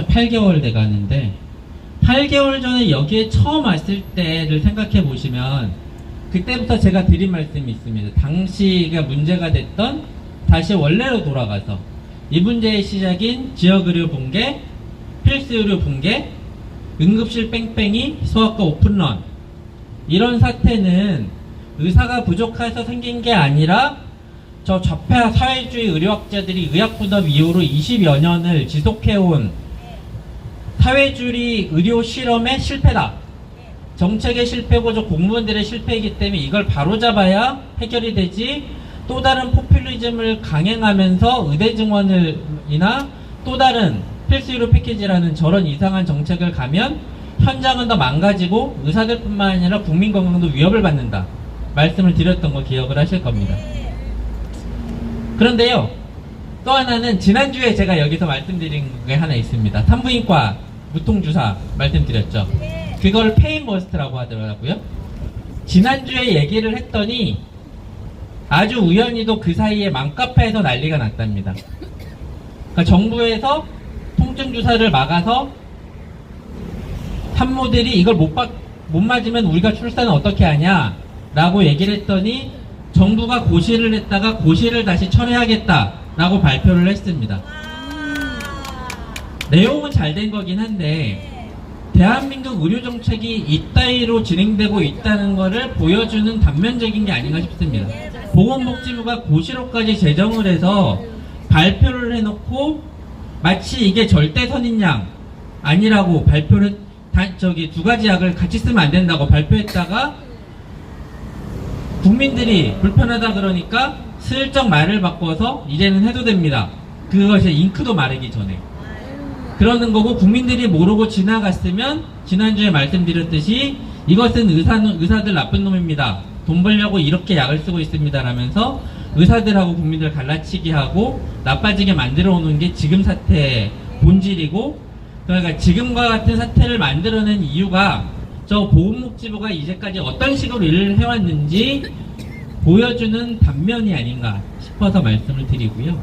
8개월 돼가는데 8개월 전에 여기에 처음 왔을 때를 생각해 보시면 그때부터 제가 드린 말씀이 있습니다. 당시가 문제가 됐던 다시 원래로 돌아가서 이 문제의 시작인 지역의료 붕괴, 필수의료 붕괴, 응급실 뺑뺑이, 소아과 오픈런, 이런 사태는 의사가 부족해서 생긴 게 아니라 저 좌파 사회주의 의료학자들이 의학분업 이후로 20여 년을 지속해온 사회주의 의료 실험의 실패다. 정책의 실패고 저 공무원들의 실패이기 때문에 이걸 바로잡아야 해결이 되지, 또 다른 포퓰리즘을 강행하면서 의대 증원이나 또 다른 필수의료 패키지라는 저런 이상한 정책을 가면 현장은 더 망가지고 의사들뿐만 아니라 국민 건강도 위협을 받는다 말씀을 드렸던 거 기억을 하실 겁니다. 그런데요, 또 하나는 지난주에 제가 여기서 말씀드린 게 하나 있습니다. 산부인과 무통주사 말씀드렸죠. 그걸 페인버스트라고 하더라고요. 지난주에 얘기를 했더니 아주 우연히도 그 사이에 맘카페에서 난리가 났답니다. 그러니까 정부에서 통증주사를 막아서 산모들이 이걸 못 맞으면 우리가 출산을 어떻게 하냐 라고 얘기를 했더니 정부가 고시를 했다가 고시를 다시 철회하겠다 라고 발표를 했습니다. 내용은 잘 된 거긴 한데 대한민국 의료정책이 이따위로 진행되고 있다는 것을 보여주는 단면적인 게 아닌가 싶습니다. 보건복지부가 고시로까지 제정을 해서 발표를 해놓고 마치 이게 절대선인 양 아니라고 발표를 두 가지 약을 같이 쓰면 안 된다고 발표했다가 국민들이 불편하다 그러니까 슬쩍 말을 바꿔서 이제는 해도 됩니다. 그것이 잉크도 마르기 전에 그러는 거고, 국민들이 모르고 지나갔으면 지난주에 말씀드렸듯이 이것은 의사들 나쁜 놈입니다. 돈 벌려고 이렇게 약을 쓰고 있습니다 라면서 의사들하고 국민들 갈라치기 하고 나빠지게 만들어 오는 게 지금 사태의 본질이고, 그러니까 지금과 같은 사태를 만들어낸 이유가 저 보건복지부가 이제까지 어떤 식으로 일을 해왔는지 보여주는 단면이 아닌가 싶어서 말씀을 드리고요.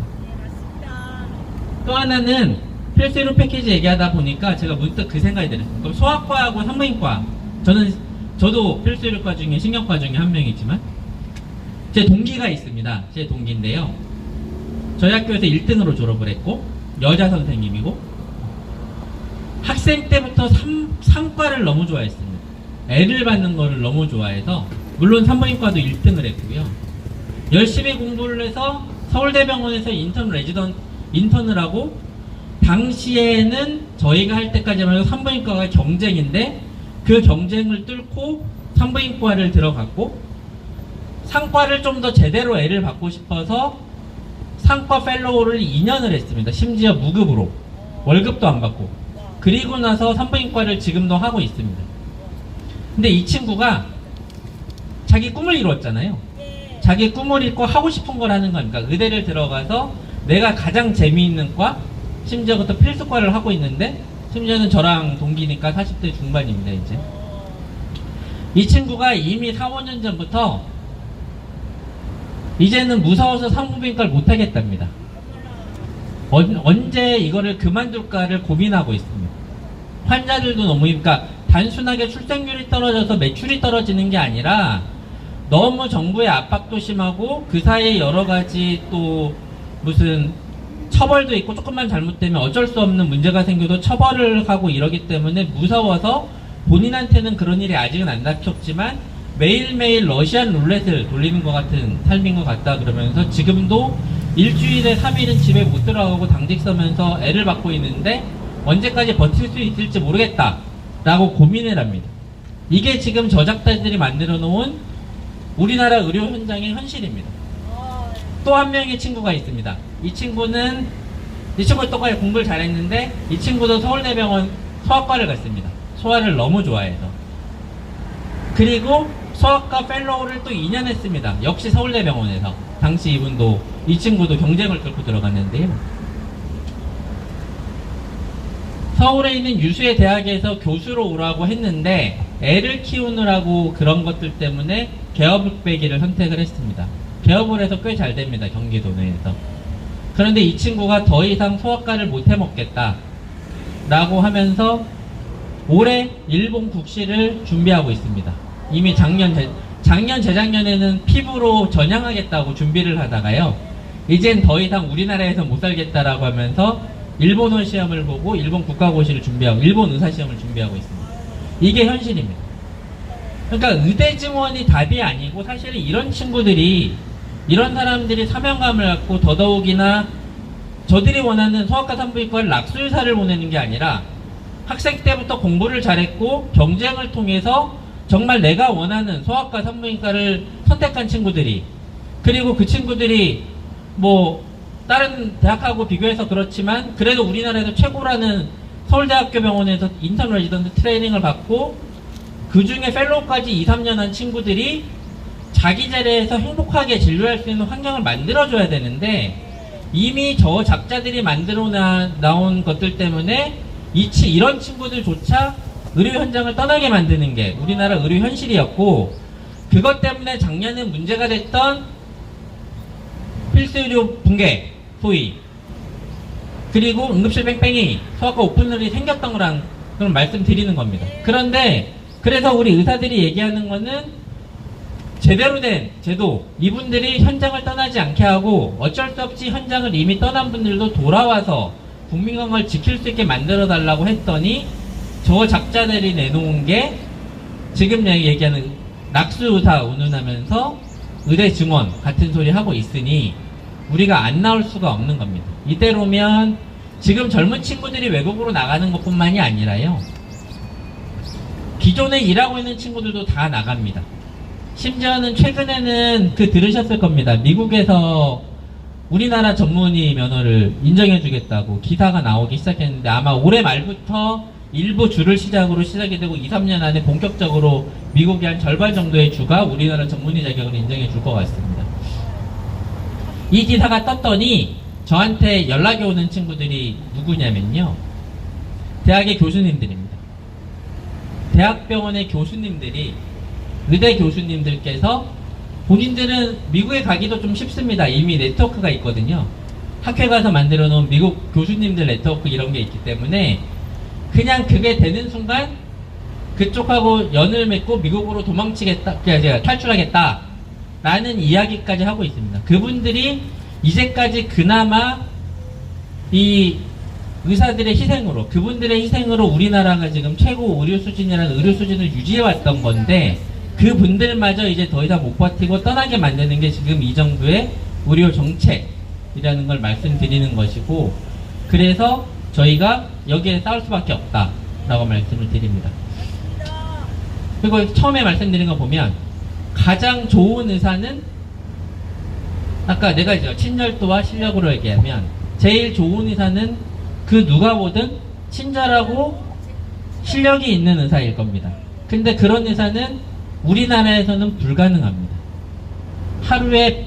또 하나는 필수의료 패키지 얘기하다 보니까 제가 문득 그 생각이 들었어요. 소아과하고 산부인과, 저도 필수의료과 중에 신경과 중에 한 명이지만 제 동기가 있습니다. 제 동기인데요, 저희 학교에서 1등으로 졸업을 했고 여자 선생님이고 학생 때부터 산과를 너무 좋아했습니다. 애를 받는 거를 너무 좋아해서, 물론 산부인과도 1등을 했고요. 열심히 공부를 해서 서울대병원에서 인턴을 하고, 당시에는 저희가 할 때까지만 해도 산부인과가 경쟁인데 그 경쟁을 뚫고 산부인과를 들어갔고, 상과를 좀 더 제대로 애를 받고 싶어서 상과 펠로우를 2년을 했습니다. 심지어 무급으로 월급도 안 받고. 그리고 나서 산부인과를 지금도 하고 있습니다. 근데 이 친구가 자기 꿈을 이루었잖아요. 자기 꿈을 이루고 하고 싶은 걸 하는 거니까 의대를 들어가서 내가 가장 재미있는 과, 심지어 그것도 필수과를 하고 있는데, 심지어는 저랑 동기니까 40대 중반입니다. 이제 이 친구가 이미 4, 5년 전부터 이제는 무서워서 산부인과를 못하겠답니다. 언제 이거를 그만둘까를 고민하고 있습니다. 환자들도 너무, 그러니까 단순하게 출생률이 떨어져서 매출이 떨어지는 게 아니라 너무 정부의 압박도 심하고 그 사이에 여러 가지 또 무슨 처벌도 있고, 조금만 잘못되면 어쩔 수 없는 문제가 생겨도 처벌을 하고 이러기 때문에 무서워서 본인한테는 그런 일이 아직은 안 닥쳤지만 매일매일 러시안 룰렛을 돌리는 것 같은 삶인 것 같다 그러면서 지금도 일주일에 3일은 집에 못 들어가고 당직 서면서 애를 받고 있는데 언제까지 버틸 수 있을지 모르겠다 라고 고민을 합니다. 이게 지금 저작자들이 만들어 놓은 우리나라 의료 현장의 현실입니다. 또 한 명의 친구가 있습니다. 이 친구는 똑같이 공부를 잘했는데 이 친구도 서울대병원 소아과를 갔습니다. 소아를 너무 좋아해서. 그리고 소아과 펠로우를 또 2년 했습니다. 역시 서울대병원에서. 당시 이 친구도 경쟁을 뚫고 들어갔는데요. 서울에 있는 유수의 대학에서 교수로 오라고 했는데 애를 키우느라고 그런 것들 때문에 개업백기를 선택을 했습니다. 개업을 해서 꽤 잘 됩니다. 경기도 내에서. 그런데 이 친구가 더 이상 소아과를 못 해먹겠다 라고 하면서 올해 일본 국시를 준비하고 있습니다. 이미 작년, 재작년에는 피부로 전향하겠다고 준비를 하다가요. 이젠 더 이상 우리나라에서 못 살겠다라고 하면서 일본어 시험을 보고 일본 국가고시를 준비하고 일본 의사 시험을 준비하고 있습니다. 이게 현실입니다. 그러니까 의대 증원이 답이 아니고 사실은 이런 친구들이 이런 사람들이 사명감을 갖고 더더욱이나 저들이 원하는 소아과 산부인과를 낙수의사를 보내는 게 아니라 학생 때부터 공부를 잘했고 경쟁을 통해서 정말 내가 원하는 소아과 산부인과를 선택한 친구들이, 그리고 그 친구들이 뭐 다른 대학하고 비교해서 그렇지만 그래도 우리나라에서 최고라는 서울대학교 병원에서 인턴 레지던트 트레이닝을 받고 그 중에 펠로우까지 2, 3년 한 친구들이 자기 자리에서 행복하게 진료할 수 있는 환경을 만들어줘야 되는데, 이미 저 작자들이 만들어 나온 것들 때문에 이런 친구들조차 의료 현장을 떠나게 만드는 게 우리나라 의료 현실이었고, 그것 때문에 작년에 문제가 됐던 필수의료 붕괴, 소위, 그리고 응급실 뺑뺑이, 소아과 오픈홀이 생겼던 거랑 그런 말씀 드리는 겁니다. 그런데 그래서 우리 의사들이 얘기하는 거는 제대로 된 제도, 이분들이 현장을 떠나지 않게 하고 어쩔 수 없이 현장을 이미 떠난 분들도 돌아와서 국민 건강을 지킬 수 있게 만들어 달라고 했더니 저 작자들이 내놓은 게 지금 얘기하는 낙수의사 운운하면서 의대 증원 같은 소리 하고 있으니 우리가 안 나올 수가 없는 겁니다. 이대로면 지금 젊은 친구들이 외국으로 나가는 것뿐만이 아니라요, 기존에 일하고 있는 친구들도 다 나갑니다. 심지어는 최근에는 들으셨을 겁니다. 미국에서 우리나라 전문의 면허를 인정해주겠다고 기사가 나오기 시작했는데 아마 올해 말부터 일부 주를 시작으로 시작이 되고 2, 3년 안에 본격적으로 미국의 한 절반 정도의 주가 우리나라 전문의 자격을 인정해 줄 것 같습니다. 이 기사가 떴더니 저한테 연락이 오는 친구들이 누구냐면요, 대학의 교수님들입니다. 대학병원의 교수님들이, 의대 교수님들께서 본인들은 미국에 가기도 좀 쉽습니다. 이미 네트워크가 있거든요. 학회 가서 만들어 놓은 미국 교수님들 네트워크 이런 게 있기 때문에 그냥 그게 되는 순간 그쪽하고 연을 맺고 미국으로 도망치겠다, 탈출하겠다 라는 이야기까지 하고 있습니다. 그분들이 이제까지 그나마 이 의사들의 희생으로, 그분들의 희생으로 우리나라가 지금 최고 의료 수준이라는 의료 수준을 유지해왔던 건데, 그분들마저 이제 더 이상 못 버티고 떠나게 만드는 게 지금 이 정부의 의료 정책이라는 걸 말씀드리는 것이고, 그래서 저희가 여기에 싸울 수밖에 없다라고 말씀을 드립니다. 그리고 처음에 말씀드린 거 보면 가장 좋은 의사는, 아까 내가 이제 친절도와 실력으로 얘기하면 제일 좋은 의사는 그 누가 보든 친절하고 실력이 있는 의사일 겁니다. 근데 그런 의사는 우리나라에서는 불가능합니다. 하루에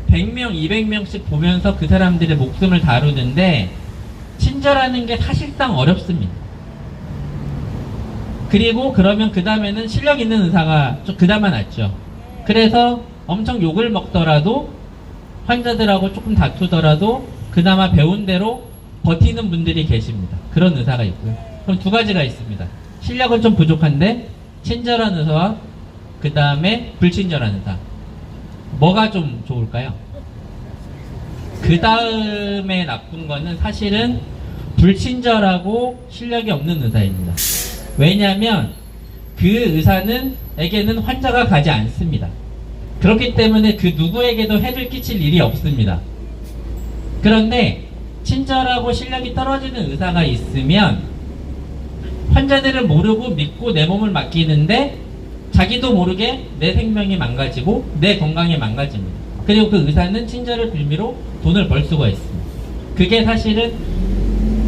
100명, 200명씩 보면서 그 사람들의 목숨을 다루는데 친절하는 게 사실상 어렵습니다. 그리고 그러면 그 다음에는 실력 있는 의사가 좀 그나마 낫죠. 그래서 엄청 욕을 먹더라도, 환자들하고 조금 다투더라도 그나마 배운 대로 버티는 분들이 계십니다. 그런 의사가 있고요. 그럼 두 가지가 있습니다. 실력은 좀 부족한데 친절한 의사와 그 다음에 불친절한 의사. 뭐가 좀 좋을까요? 그 다음에 나쁜 거는 사실은 불친절하고 실력이 없는 의사입니다. 왜냐하면 그 의사에게는 환자가 가지 않습니다. 그렇기 때문에 그 누구에게도 해를 끼칠 일이 없습니다. 그런데 친절하고 실력이 떨어지는 의사가 있으면 환자들을 모르고 믿고 내 몸을 맡기는데 자기도 모르게 내 생명이 망가지고 내 건강이 망가집니다. 그리고 그 의사는 친절을 빌미로 돈을 벌 수가 있습니다. 그게 사실은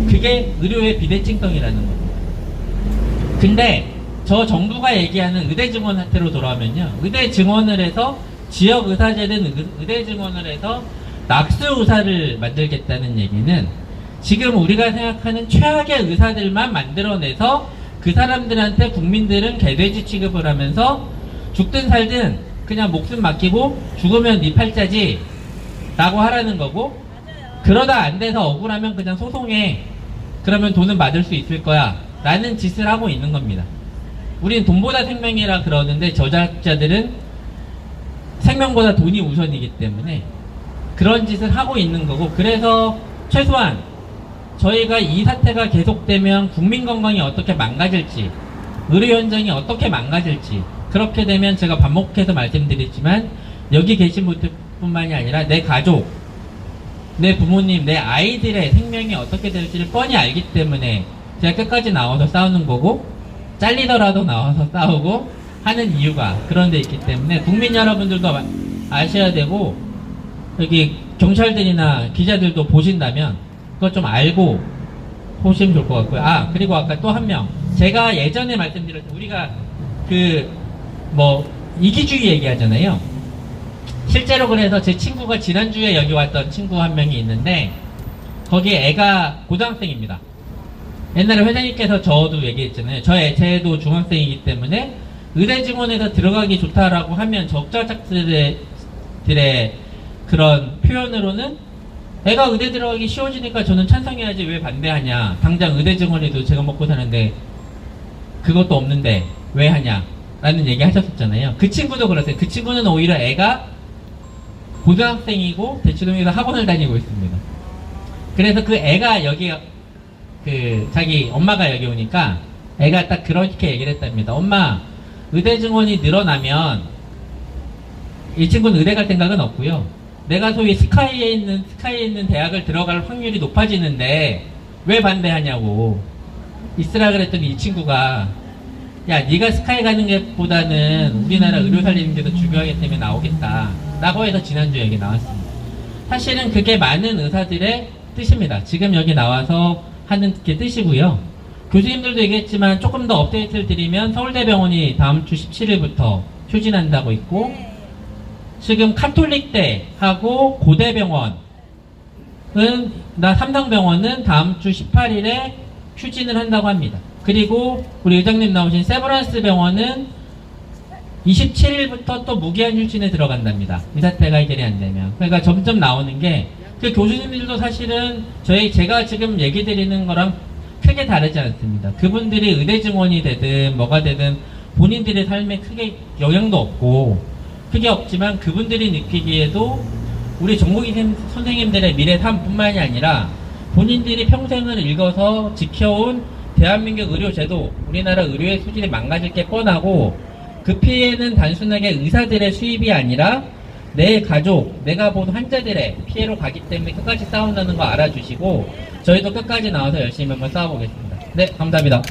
그게 의료의 비대칭성이라는 겁니다. 근데 저 정부가 얘기하는 의대 증원 사태로 돌아오면요, 의대 증원을 해서 지역 의사제는 의대 증원을 해서 낙수 의사를 만들겠다는 얘기는 지금 우리가 생각하는 최악의 의사들만 만들어내서 그 사람들한테 국민들은 개돼지 취급을 하면서 죽든 살든 그냥 목숨 맡기고 죽으면 네 팔자지 라고 하라는 거고, 그러다 안 돼서 억울하면 그냥 소송해, 그러면 돈은 받을 수 있을 거야 라는 짓을 하고 있는 겁니다. 우리는 돈보다 생명이라 그러는데 저작자들은 생명보다 돈이 우선이기 때문에 그런 짓을 하고 있는 거고, 그래서 최소한 저희가 이 사태가 계속되면 국민 건강이 어떻게 망가질지, 의료 현장이 어떻게 망가질지, 그렇게 되면 제가 반복해서 말씀드리지만 여기 계신 분들뿐만이 아니라 내 가족, 내 부모님, 내 아이들의 생명이 어떻게 될지를 뻔히 알기 때문에 제가 끝까지 나와서 싸우는 거고, 잘리더라도 나와서 싸우고 하는 이유가 그런 데 있기 때문에 국민 여러분들도 아셔야 되고, 여기 경찰들이나 기자들도 보신다면 그거 좀 알고 보시면 좋을 것 같고요. 아, 그리고 아까 또 한 명, 제가 예전에 말씀드렸던, 우리가 이기주의 얘기하잖아요. 실제로 그래서 제 친구가 지난주에 여기 왔던 친구 한 명이 있는데, 거기 애가 고등학생입니다. 옛날에 회장님께서 저도 얘기했잖아요. 제도 중학생이기 때문에 의대 증원에서 들어가기 좋다라고 하면 적자작들의 그런 표현으로는 애가 의대 들어가기 쉬워지니까 저는 찬성해야지 왜 반대하냐, 당장 의대 증원에도 제가 먹고 사는데 그것도 없는데 왜 하냐 라는 얘기 하셨었잖아요. 그 친구도 그러세요. 그 친구는 오히려 애가 고등학생이고 대치동에서 학원을 다니고 있습니다. 그래서 그 애가 여기 자기 엄마가 여기 오니까 애가 딱 그렇게 얘기를 했답니다. 엄마, 의대 증원이 늘어나면, 이 친구는 의대 갈 생각은 없고요, 내가 소위 스카이에 있는 대학을 들어갈 확률이 높아지는데 왜 반대하냐고 있으라 그랬더니 이 친구가, 야, 네가 스카이 가는 것보다는 우리나라 의료 살리는 게 더 중요하기 때문에 나오겠다 라고 해서 지난주에 여기 나왔습니다. 사실은 그게 많은 의사들의 뜻입니다. 지금 여기 나와서 하는 게 뜻이고요. 교수님들도 얘기했지만 조금 더 업데이트를 드리면 서울대병원이 다음 주 17일부터 추진한다고 있고, 지금 카톨릭대하고 고대병원은, 삼성병원은 다음 주 18일에 추진을 한다고 합니다. 그리고 우리 의장님 나오신 세브란스 병원은 27일부터 또 무기한 휴진에 들어간답니다. 이 사태가 해결이 안 되면. 그러니까 점점 나오는 게, 그 교수님들도 사실은 제가 지금 얘기 드리는 거랑 크게 다르지 않습니다. 그분들이 의대 증원이 되든 뭐가 되든 본인들의 삶에 크게 영향도 없고, 크게 없지만 그분들이 느끼기에도 우리 정국이 선생님들의 미래 삶뿐만이 아니라 본인들이 평생을 읽어서 지켜온 대한민국 의료제도, 우리나라 의료의 수준이 망가질 게 뻔하고, 그 피해는 단순하게 의사들의 수입이 아니라 내 가족, 내가 본 환자들의 피해로 가기 때문에 끝까지 싸운다는 거 알아주시고, 저희도 끝까지 나와서 열심히 한번 싸워보겠습니다. 네, 감사합니다.